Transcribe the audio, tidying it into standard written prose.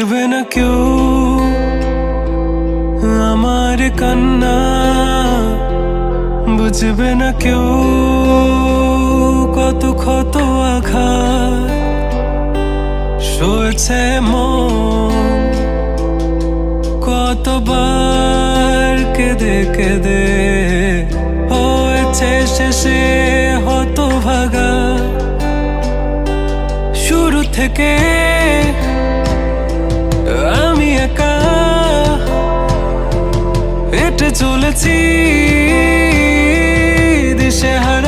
শুনবে না কেউ আমার কান্না, বুঝবে না কেউ কত ক্ষত আঘাত সয়েছে মন, কতবার কেঁদে কেঁদে হয়েছে শেষে হতভাগা। শুরু থেকে আমি একা হেঁটে চলেছি দিশেহারা।